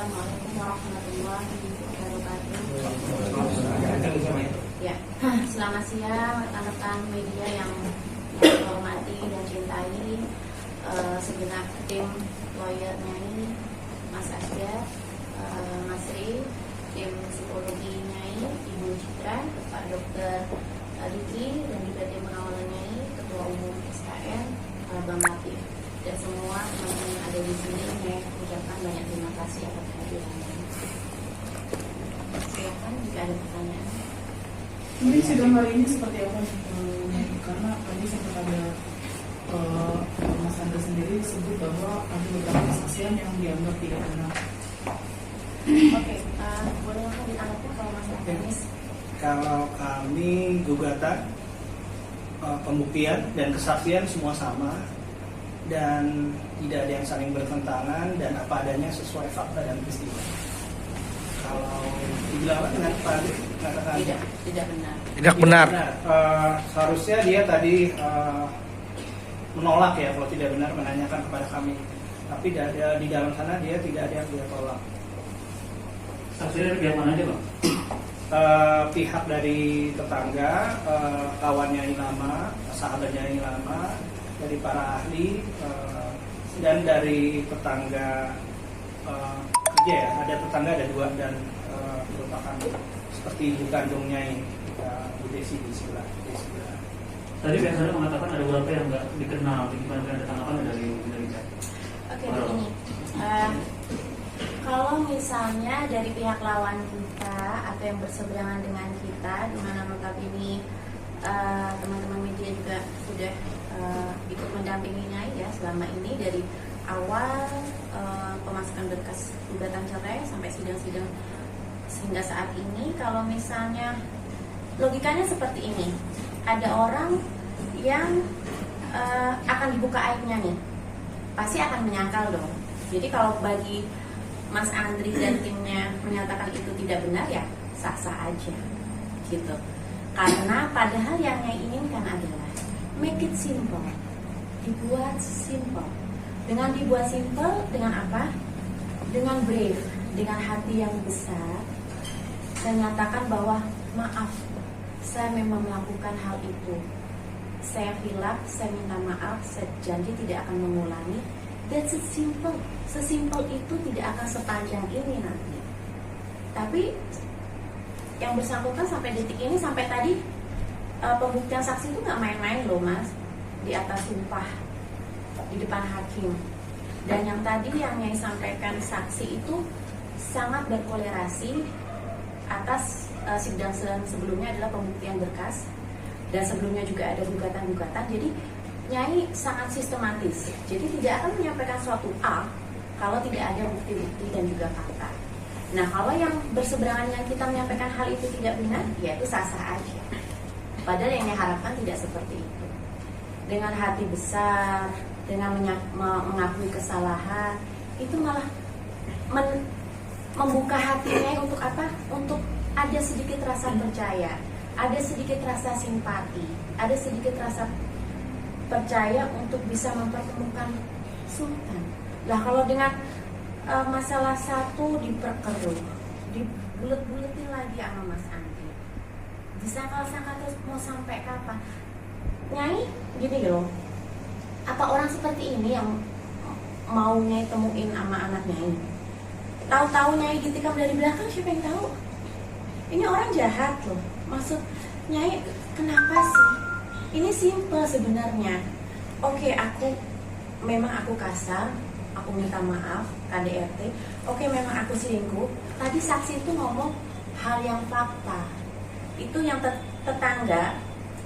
Assalamualaikum warahmatullahi wabarakatuh. Ya, selamat siang rekan-rekan media yang saya hormati dan cintai, segenap tim lawyer Nyai, Mas Asgar, Mas Ri, tim psikologi Nyai, Ibu Citra, Pak Dokter Diki, dan juga tim pengawalan Nyai, Ketua Umum SKN, Bang Latif, dan semua teman-teman yang ada di sini. Saya ucapkan banyak terima kasih atas kehadirannya. Silakan jika ada pertanyaan. Mungkin sidang hari ini seperti apa? Karena tadi sempat ada Mas Andra sendiri sebut bahwa ada beberapa kesaksian yang dianggap tidak benar. Oke, boleh langsung ditanggapi kalau Mas Andreas? Kalau kami gugatan, pembuktian dan kesaksian semua sama dan tidak ada yang saling bertentangan dan apa adanya sesuai fakta dan peristiwa. Kalau dibilang dengan Pak katakan Tidak benar. Tidak benar. Seharusnya dia tadi menolak ya kalau tidak benar, menanyakan kepada kami. Tapi di dalam sana dia tidak ada yang dia tolak. Saksinya dari pihak mana aja, Bang? Pihak dari tetangga, kawannya Ilama, sahabatnya Ilama, dari para ahli, dan dari tetangga kerja ya, ada tetangga ada dua dan merupakan seperti ibu kandungnya Bu Desi di sebelah. Tadi biasanya mengatakan ada beberapa yang nggak dikenal. Gimana ada tanggapan dari chat? Oke, begini. Kalau misalnya dari pihak lawan kita atau yang berseberangan dengan kita, di mana notabene teman-teman media juga sudah ikut mendampinginya ya selama ini dari awal pemasukan berkas gugatan cerai sampai sidang-sidang sehingga saat ini. Kalau misalnya logikanya seperti ini, ada orang yang akan dibuka aibnya nih, pasti akan menyangkal dong. Jadi kalau bagi Mas Andri dan timnya menyatakan itu tidak benar, ya sah-sah aja gitu. Karena padahal yang saya inginkan adalah make it simple, dibuat simple. Dengan dibuat simple, dengan apa? Dengan brave, dengan hati yang besar. Saya nyatakan bahwa maaf, saya memang melakukan hal itu. Saya hilaf, saya minta maaf, saya janji tidak akan mengulangi. That's it, simple. Sesimpel itu tidak akan sepanjang ini nanti. Tapi yang bersangkutan sampai detik ini, sampai tadi pembuktian saksi itu nggak main-main loh Mas, di atas sumpah di depan hakim. Dan yang tadi yang Nyai sampaikan saksi itu sangat berkolerasi atas sidang sebelumnya adalah pembuktian berkas, dan sebelumnya juga ada gugatan-gugatan. Jadi Nyai sangat sistematis. Jadi tidak akan menyampaikan suatu A kalau tidak ada bukti-bukti dan juga fakta. Nah, kalau yang berseberangan yang kita menyampaikan hal itu tidak benar, ya itu sah-sah aja. Padahal yang diharapkan tidak seperti itu. Dengan hati besar, dengan mengakui kesalahan, itu malah membuka hatinya untuk apa? Untuk ada sedikit rasa percaya, ada sedikit rasa simpati, ada sedikit rasa percaya untuk bisa mempertemukan Sultan. Lah kalau dengan masalah satu diperkeruh, dibulet-buletin lagi sama Mas Andri, disangkal-sangkal terus mau sampai kapan? Nyai gini loh, apa orang seperti ini yang mau Nyai temuin sama anak Nyai? Tahu-tahu Nyai ditikam dari belakang, siapa yang tahu? Ini orang jahat loh. Maksud Nyai, kenapa sih? Ini simple sebenarnya. Oke, memang aku kasar, aku minta maaf, KDRT. Oke, memang aku selingkuh. Tadi saksi itu ngomong hal yang fakta. Itu yang tetangga,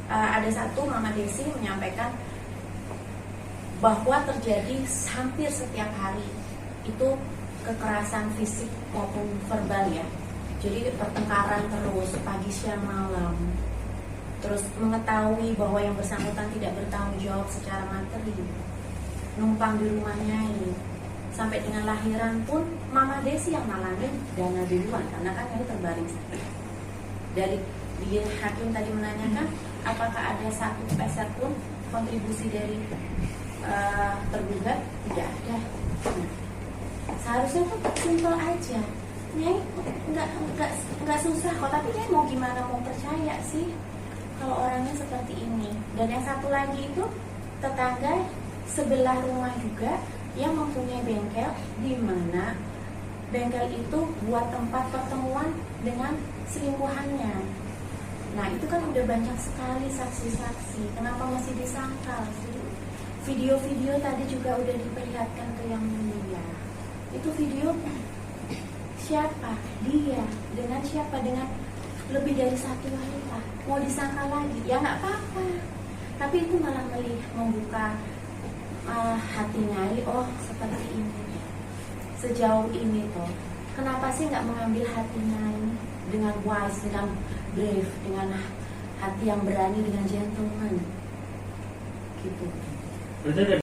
ada satu Mama Desi menyampaikan bahwa terjadi hampir setiap hari itu kekerasan fisik maupun verbal ya. Jadi pertengkaran terus pagi siang malam. Terus mengetahui bahwa yang bersangkutan tidak bertanggung jawab secara materi, numpang di rumahnya ini, sampai dengan lahiran pun Mama Desi yang nalangin dana duluan karena kan ini terbaring sakit. Dari dia hakim tadi menanyakan apakah ada satu peser pun kontribusi dari tergugat, tidak ada. Nah, Seharusnya tuh simple aja. Nyai nggak susah kok, tapi Nyai mau gimana mau percaya sih kalau orangnya seperti ini. Dan yang satu lagi itu tetangga sebelah rumah juga yang mempunyai bengkel, di mana bengkel itu buat tempat pertemuan dengan selingkuhannya. Nah itu kan udah banyak sekali saksi-saksi. Kenapa masih disangkal sih? Video-video tadi juga udah diperlihatkan ke yang mulia. Itu video siapa? Dia. Dengan siapa? Dengan lebih dari satu wanita. Mau disangkal lagi? Ya nggak apa-apa. Tapi itu malah membuka hati Nyai. Oh seperti ini. Sejauh ini toh. Kenapa sih nggak mengambil hati Nyai dengan wise, dengan brave, dengan hati yang berani, dengan gentleman? Gitu. Berarti ada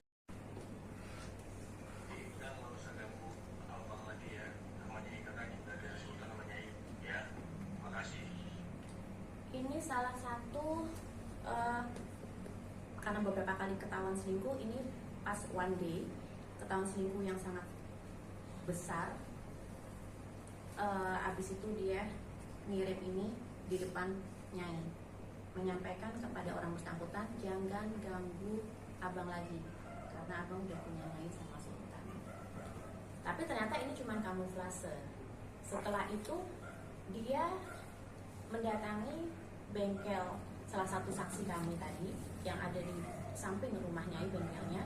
ini salah satu karena beberapa kali ketahuan selingkuh, ini pas one day ketahuan selingkuh yang sangat besar. Abis itu dia ngirim ini di depan Nyai, menyampaikan kepada orang bersangkutan jangan ganggu abang lagi karena abang udah punya Nyai sama Sultan. Tapi ternyata ini cuma kamuflase. Setelah itu dia mendatangi bengkel salah satu saksi kami tadi yang ada di samping rumah Nyai, bengkelnya.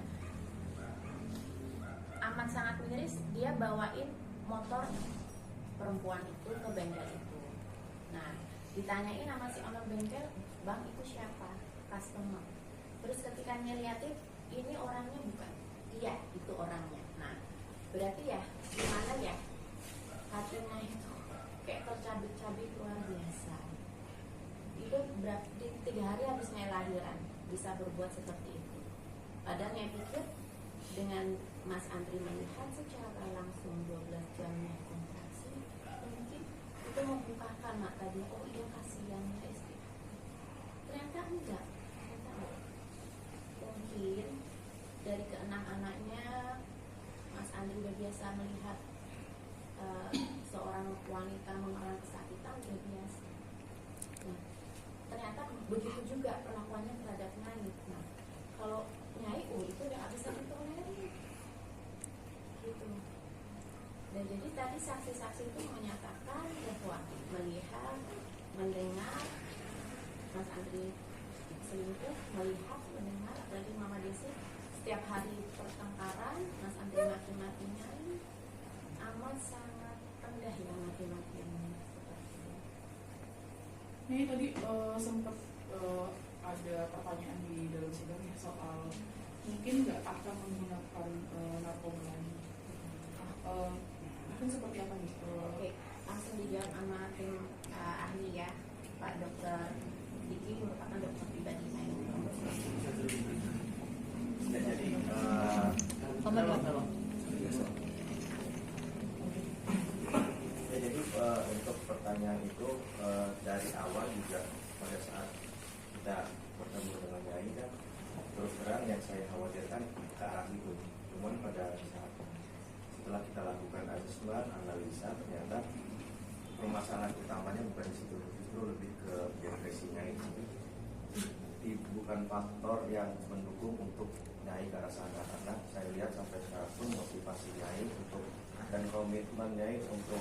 Amat sangat miris, dia bawain motor perempuan itu ke bengkel itu. Nah, ditanyain sama si owner bengkel, bang itu siapa? Customer. Terus ketika liatin, ini orangnya bukan? Iya, itu orangnya. Nah, berarti ya gimana ya hatinya itu kayak tercabik-cabik luar biasa. Itu berarti 3 hari habis Nyai lahiran bisa berbuat seperti itu. Padahal Nyai pikir dengan Mas Andri melihat secara langsung 12 jamnya kontraksi, mungkin itu membukakan mata dia. Oh iya, kasihannya istri. Ternyata enggak. Mungkin dari ke-6 anaknya Mas Andri udah biasa melihat seorang wanita mengalami kesakitan, udah biasa. Nah, ternyata begitu juga perlakuannya terhadap Nyai. Nah, kalau Nyai itu udah gak bisa ditolerir gitu. Dan jadi tadi saksi-saksi itu menyatakan bahwa melihat, mendengar Mas Andri selingkuh, melihat, mendengar, apalagi Mama Desi setiap hari pertengkaran, Mas Andri maki-maki Nyai, amat sangat rendah ya maki-makinya seperti itu. Ini tadi sempat ada pertanyaan di dalam sidang ya soal mungkin nggak akan menggunakan narkoba lagi. Mungkin seperti apa nih? Oke, langsung dijawab sama tim ahli ya, Pak Dokter Diki merupakan dokter pribadi saya. Jadi untuk pertanyaan itu dari awal juga pada saat kita bertemu dengan Nyai kan terus terang yang saya khawatirkan ke arah itu. Cuman pada saat setelah kita lakukan asesmen, analisa, ternyata permasalahan utamanya bukan di situ, justru lebih ke depresinya itu. Bukan faktor yang mendukung untuk Nyai ke arah sana, karena saya lihat sampai sekarang pun motivasi Nyai untuk dan komitmen Nyai untuk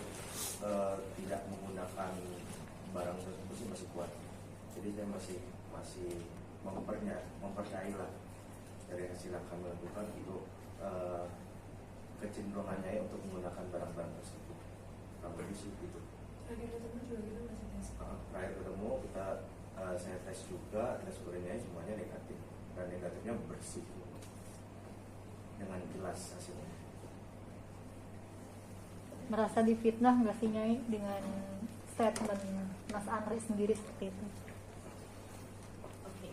tidak menggunakan barang tersebut masih kuat. Jadi saya masih mempercayailah dari hasil yang kami lakukan itu kecenderungan Nyai untuk menggunakan barang-barang tersebut. Sampai di situ. Terakhir ketemu kita saya tes juga, tes urinnya semuanya negatif dan negatifnya bersih dengan jelas hasilnya. Merasa difitnah nggak sih Nyai dengan statement Mas Andri sendiri seperti itu? Oke.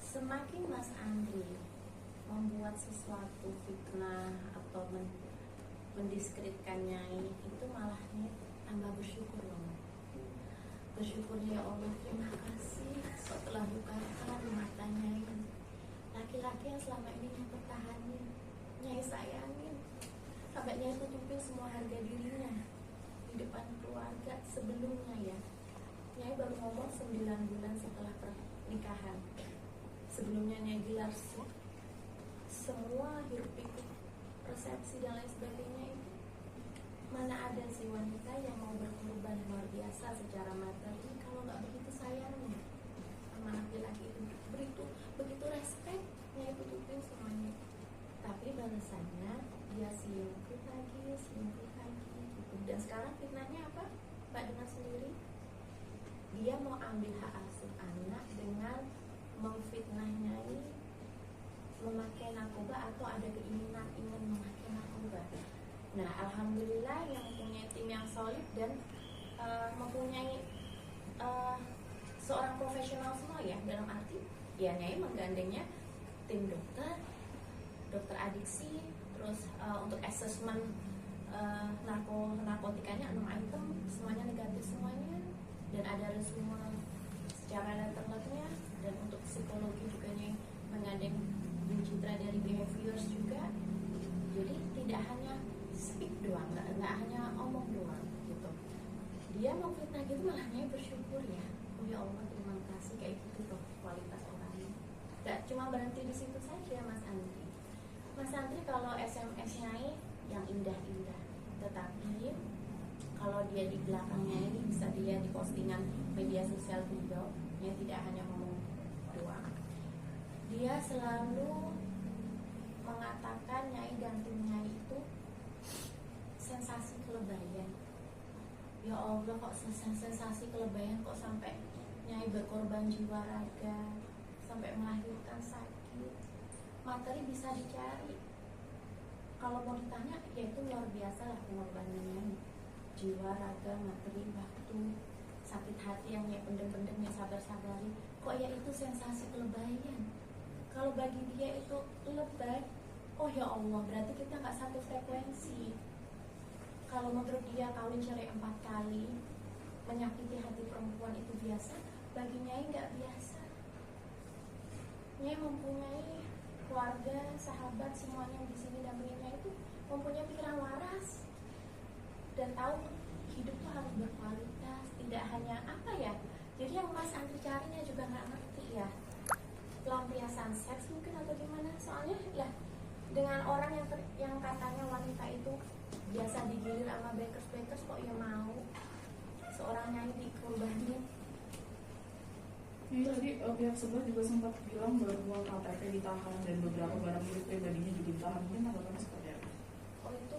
Semakin Mas Andri membuat sesuatu fitnah atau mendiskreditkan Nyai, itu malah tambah bersyukur loh. Bersyukur ya Allah, terima kasih setelah bukakan mata Nyai. Laki-laki yang selama ini Nyai pertahanin, Nyai sayangin, sampai Nyai tutupin semua harga dirinya di depan keluarga sebelumnya ya. Nyai baru ngomong 9 bulan setelah pernikahan. Sebelumnya Nyai gelar semua hiruk pikuk resepsi dan lain sebagainya itu. Mana ada si wanita yang mau berkorban luar biasa secara materi kalau nggak begitu sayangnya sama laki-laki itu, begitu respect, Nyai tutupin semuanya. Tapi balasannya dia selingkuh lagi gitu. Dan sekarang fitnahnya apa? Mbak dengar sendiri, dia mau ambil hak asuh anak dengan memfitnah Nyai memakai narkoba atau ada keinginan ingin memakai narkoba. Nah, alhamdulillah yang mempunyai tim yang solid dan mempunyai seorang profesional semua ya, dalam arti ya Nyai menggandengnya tim dokter adiksi, terus untuk assessment narkotikanya 6 item, semuanya negatif semuanya, dan ada resume secara letternya, dan untuk psikologi juga Nyai menggandeng citra dari behaviors juga. Jadi tidak hanya speak doang, nggak hanya omong doang gitu. Dia mau fitnah gitu malah Nyai bersyukur ya. Oh ya Allah, terima kasih, kayak gitu tuh kualitas orangnya. Gak cuma berhenti di situ saja Mas Andri. Mas Andri kalau SMS Nyai yang indah-indah, tetapi kalau dia di belakangnya ini bisa dia di postingan media sosial beliau, Nyai tidak hanya ngomong doang. Dia selalu mengatakan Nyai dan tim Nyai itu sensasi kelebayan. Ya Allah, kok sensasi kelebayan, kok sampai Nyai berkorban jiwa raga, sampai melahirkan sakit. Materi bisa dicari. Kalau mau ditanya, ya itu luar biasa lah pengorbanannya. Jiwa raga, materi, waktu, sakit hati yang Nyai pendem-pendem, Nyai sabar-sabari. Kok ya itu sensasi kelebayan. Kalau bagi dia itu lebay, oh ya Allah, berarti kita nggak satu frekuensi. Kalau menurut dia kawin cerai 4 kali, menyakiti hati perempuan itu biasa, bagi Nyai nggak biasa. Nyai mempunyai keluarga, sahabat, semuanya di sini dan Nyai itu mempunyai pikiran waras dan tahu hidup tuh harus berkualitas, tidak hanya apa ya. Jadi yang Mas Andri carinya juga nggak ngerti ya, pelampiasan seks mungkin atau gimana. Soalnya ya dengan orang yang katanya wanita itu biasa digilir sama bakers kok ya mau seorang Nyai dikorbanin. Ini tadi pihak sebelah juga sempat bilang bahwa KTP ditahan dan beberapa barang milik pribadinya juga ditahan. Mungkin tanggapannya seperti apa? Oh itu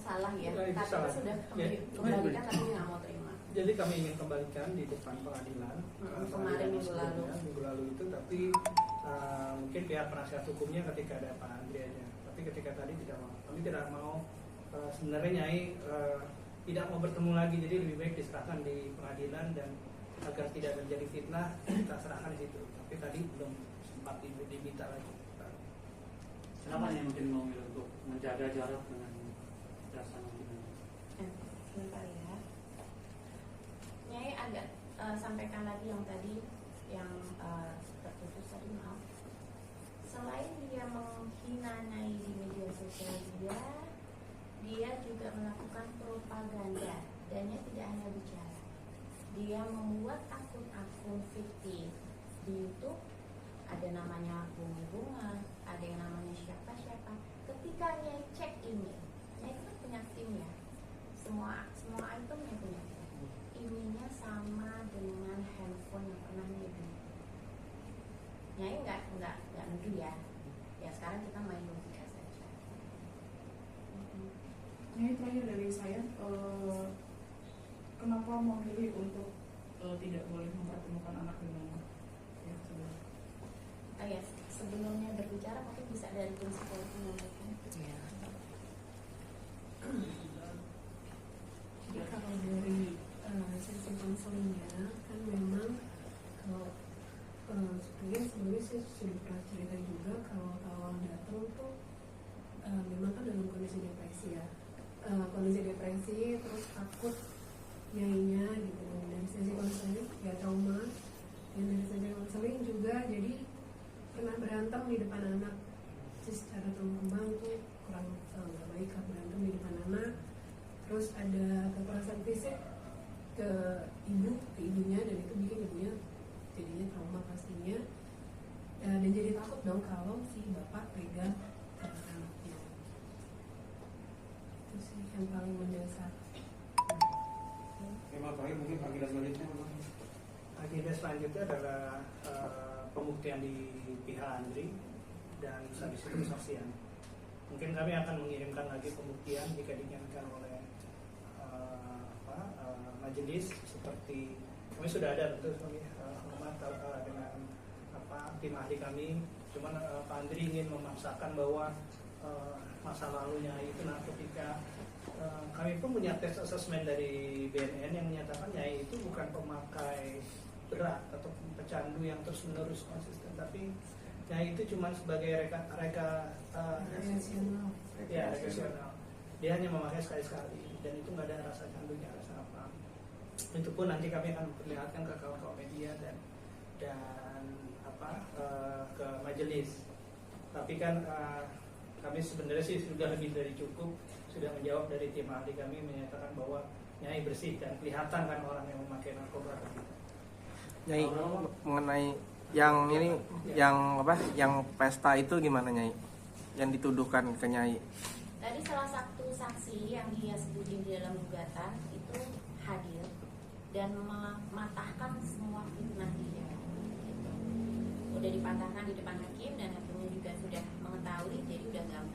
salah ya. Itu KTP salah. sudah Ya, kembalikan tapi nggak mau terima. Jadi kami ingin kembalikan di depan pengadilan. Kemarin minggu lalu. Minggu lalu itu, tapi mungkin pihak penasihat hukumnya ketika ada Pak Andri aja. Tapi ketika tadi tidak mau. Kami tidak mau, sebenarnya Nyai tidak mau bertemu lagi. Jadi lebih baik diserahkan di pengadilan dan agar tidak menjadi fitnah kita serahkan di situ. Tapi tadi belum sempat diminta lagi. Kenapa nih mungkin mau untuk menjaga jarak dengan jasa mungkin? Sebentar ya. Nyai agak sampaikan lagi yang tadi yang terputus tadi, maaf. Selain dia menghina Nyai di media sosial dia juga melakukan propaganda. Dan Nyai tidak hanya bicara, dia membuat akun-akun fiktif di YouTube. Ada namanya bunga-bunga, ada yang namanya siapa-siapa. Ketika Nyai cek email, Nyai kan punya tim ya, semua itemnya punya tim. Emailnya sama dengan handphone yang pernah Nyai beli. Nyai nggak nuduh ya. Ya sekarang kita main logika saja. Ini terakhir dari saya, kenapa memilih untuk tidak boleh mempertemukan anak dengan pihak sebelah? Oh ya, sebelumnya berbicara mungkin bisa dari tim psikologi menyampaikan. Ya. Jadi kalau dari sesi konselingnya kan memang kalau sebelumnya saya sudah pernah cerita juga kalau awal datang tuh memang kan dalam kondisi depresi ya, kondisi depresi terus takut nyainya gitu. Dari sesi konseling ya trauma, dan dari sesi konseling juga jadi pernah berantem di depan anak. Secara tumbuh kembang tuh kurang nggak baik lah berantem di depan terus ada kekerasan fisik ke ibunya, dan itu bikin ibunya jadinya trauma pastinya, dan jadi takut dong kalau si bapak pegang anaknya. Itu sih yang paling mendasar. Terakhir mungkin agenda selanjutnya Agenda selanjutnya adalah pembuktian di pihak Andri dan habis itu kesaksian. Mungkin kami akan mengirimkan lagi pembuktian jika diinginkan oleh majelis, seperti kami sudah ada tentu sebagai hormat dengan tim ahli kami. Cuman Pak Andri ingin memaksakan bahwa masa lalunya itu ketika kami pun punya tes asesmen dari BNN yang menyatakan Nyai itu bukan pemakai berat atau pecandu yang terus menerus konsisten, tapi Nyai itu cuma sebagai Rekreasional. rekreasional. Dia hanya memakai sekali-sekali dan itu nggak ada rasa candunya, rasa apa. Itu pun nanti kami akan perlihatkan ke kawan-kawan media dan ke majelis. Tapi kan kami sebenarnya sih sudah lebih dari cukup, sudah menjawab dari tim ahli kami menyatakan bahwa Nyai bersih dan kelihatan kan orang yang memakai narkoba. Nyai, mengenai yang ini, yang pesta itu gimana Nyai? Yang dituduhkan ke Nyai? Tadi salah satu saksi yang dia sebutin di dalam gugatan itu hadir dan mematahkan semua fitnah dia. Gitu. Udah dipatahkan di depan hakim dan hakimnya juga sudah mengetahui, jadi udah gampang.